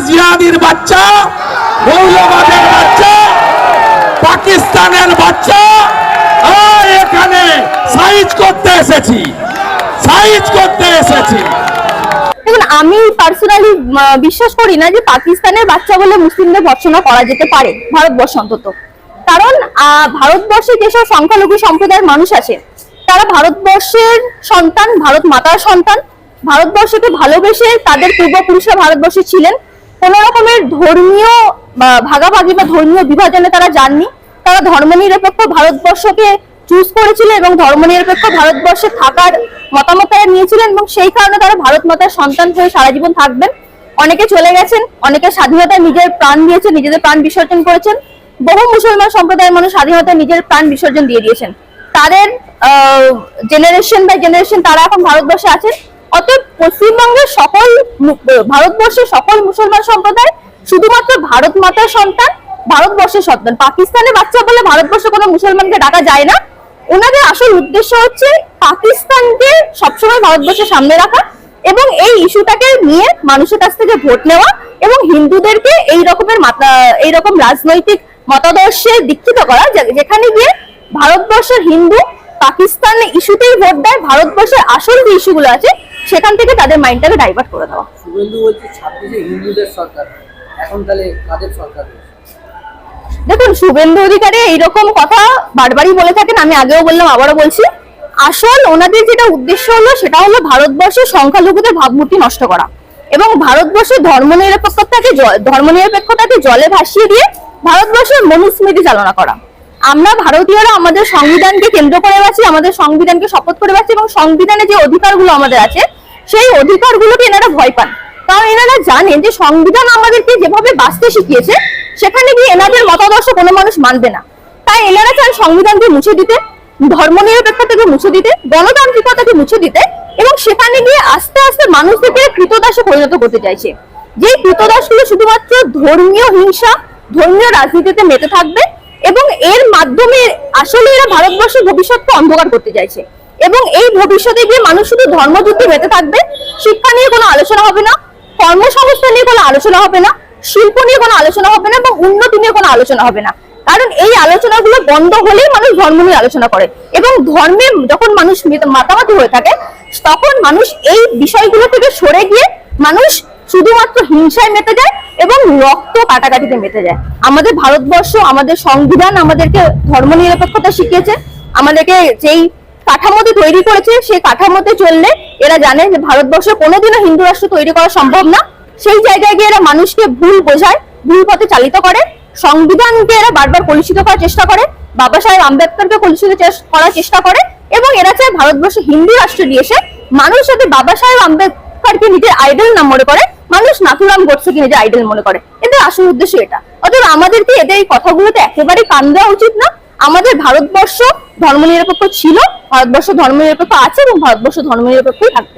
জিহাদির বাচ্চা, মৌলবাদের বাচ্চা, পাকিস্তানের বাচ্চা, এখানে সাইজ করতে এসেছি, সাইজ করতে এসেছি। দেখুন, আমি পার্সোনালি বিশ্বাস করি না যে পাকিস্তানের বাচ্চা বলে মুসলিমদের ভর্ৎসনা করা যেতে পারে ভারতবর্ষ অন্তত। কারণ ভারতবর্ষে যেসব সংখ্যালঘু সম্প্রদায়ের মানুষ আছে তারা ভারতবর্ষের সন্তান, ভারত মাতার সন্তান। ভারতবর্ষকে ভালোবেসে তাদের পূর্বপুরুষরা ভারতবর্ষে ছিলেন। কোন রকমের ধর্মীয় ভাগাভাগি বা ধর্মীয় বিভাজনে তারা যাননি। তারা ধর্মনিরপেক্ষ ভারতবর্ষকে চুজ করেছিলেন এবং ধর্মনিরপেক্ষ ভারতবর্ষে থাকার মতামত তারা নিয়েছিলেন এবং সেই কারণে তারা ভারত মাতার সন্তান হয়ে সারা জীবন থাকবেন। অনেকে চলে গেছেন, অনেকে স্বাধীনতায় নিজের প্রাণ দিয়েছেন, নিজেদের প্রাণ বিসর্জন করেছেন। বহু মুসলমান সম্প্রদায়ের মানুষ স্বাধীনতায় নিজের প্রাণ বিসর্জন দিয়ে দিয়েছেন। তাদের জেনারেশন বাই জেনারেশন তারা এখন ভারতবর্ষে আছেন। অতএব পশ্চিমবঙ্গের ভারতবর্ষের সকল মুসলমান সম্প্রদায় শুধুমাত্র ভারত মাতার সন্তান, ভারতবর্ষের সন্তান। পাকিস্তানের বাচ্চা বলে ভারতবর্ষে কোনো মুসলমানকে ডাকা যায় না। ওনাদের আসল উদ্দেশ্য হচ্ছে পাকিস্তানকে সবসময় ভারতবর্ষের সামনে রাখা এবং এই ইস্যুটাকে নিয়ে মানুষের কাছ থেকে ভোট নেওয়া এবং হিন্দুদেরকে এইরকম রাজনৈতিক মতাদর্শে দীক্ষিত করা, যেখানে গিয়ে ভারতবর্ষের হিন্দু পাকিস্তানের ইস্যুতেই ভোট দেয়, ভারতবর্ষের আসল যে ইস্যুগুলো আছে সেখান থেকে তাদের মাইন্ডটাকে ডাইভার্ট করে দেওয়া। শুভেন্দু বলছে 26-এ হিন্দুদের সরকার, এখন তাহলে কাদের সরকার? দেখুন, শুভেন্দু অধিকারী এইরকম কথা বারবারই বলে থাকেন, আমি আগেও বললাম আবারও বলছি। আসল ওনাদের যেটা উদ্দেশ্য হলো সেটা হলো ভারতবর্ষের সংখ্যালঘুদের ভাবমূর্তি নষ্ট করা এবং ভারতবর্ষের ধর্মনিরপেক্ষতাকে জলে ভাসিয়ে দিয়ে ভারতবর্ষের মনুস্মৃতি চালনা করা। আমরা ভারতীয়রা আমাদের সংবিধানকে কেন্দ্র করে বাঁচি, আমাদের সংবিধানকে শপথ করে বাঁচি এবং সংবিধানে যে অধিকারগুলো আমাদের আছে সেই অধিকারগুলোকে এনারা ভয় পান। কারণ এনারা জানেন যে সংবিধান আমাদেরকে যেভাবে বাঁচতে শিখিয়েছে সেখানে গিয়ে এনাদের মতাদর্শ কোনো মানুষ মানবে না। তাই এনারা চান সংবিধানকে মুছে দিতে, ধর্মনিরপেক্ষতাকে মুছে দিতে, গণতান্ত্রিকতাকে মুছে দিতে এবং সেখানে গিয়ে আস্তে আস্তে মানুষদেরকে কৃতদাসে পরিণত করতে চাইছে। যে কৃতদাসগুলো শুধুমাত্র ধর্মীয় হিংসা, ধর্মীয় রাজনীতিতে মেতে থাকবে এবং এর মাধ্যমে আসলে এরা ভারতবর্ষের ভবিষ্যৎকে অন্ধকার করতে চাইছে এবং এই ভবিষ্যতে গিয়ে মানুষ শুধু ধর্মযুদ্ধে মেতে থাকবে। শিক্ষা নিয়ে কোনো আলোচনা হবে না, কর্মসংস্থান নিয়ে কোনো আলোচনা হবে না, শিল্প নিয়ে কোনো আলোচনা হবে না এবং উন্নতি নিয়ে কোনো আলোচনা হবে না। কারণ এই আলোচনাগুলো বন্ধ হলেই মানুষ ধর্ম নিয়ে আলোচনা করে এবং ধর্মে যখন মানুষ মাতামাতি হয়ে থাকে তখন মানুষ এই বিষয়গুলো থেকে সরে গিয়ে মানুষ শুধুমাত্র হিংসায় মেতে যায় এবং রক্ত কাটাকাটিতে মেতে যায়। আমাদের ভারতবর্ষ, আমাদের সংবিধান আমাদেরকে ধর্মনিরপেক্ষতা শিখিয়েছে, আমাদেরকে যেই কাঠামোতে তৈরি করেছে সেই কাঠামোতে চললে এরা জানে যে ভারতবর্ষে কোনোদিনও হিন্দু রাষ্ট্র তৈরি করা সম্ভব না। সেই জায়গায় গিয়ে এরা মানুষকে ভুল বোঝায়, ভুল পথে চালিত করে, সংবিধানকে এরা বারবার কলুষিত করার চেষ্টা করে, বাবা সাহেব আম্বেদকরকে কলুষিত করার চেষ্টা করে এবং এরা চায় ভারতবর্ষে হিন্দু রাষ্ট্র দিয়ে এসে মানুষ যাতে বাবা সাহেব আম্বেদকরকে নিজের আইডল না মনে করে, মানুষ নাথুরাম গোডসেকে নিজের আইডল মনে করে। এদের আসল উদ্দেশ্য এটা। অতএব আমাদেরকে এদের এই কথাগুলোতে একেবারেই কান দেওয়া উচিত না। আমাদের ভারতবর্ষ ধর্মনিরপেক্ষ ছিল, ভারতবর্ষ ধর্মনিরপেক্ষ আছে এবং ভারতবর্ষ ধর্মনিরপেক্ষই থাকবে।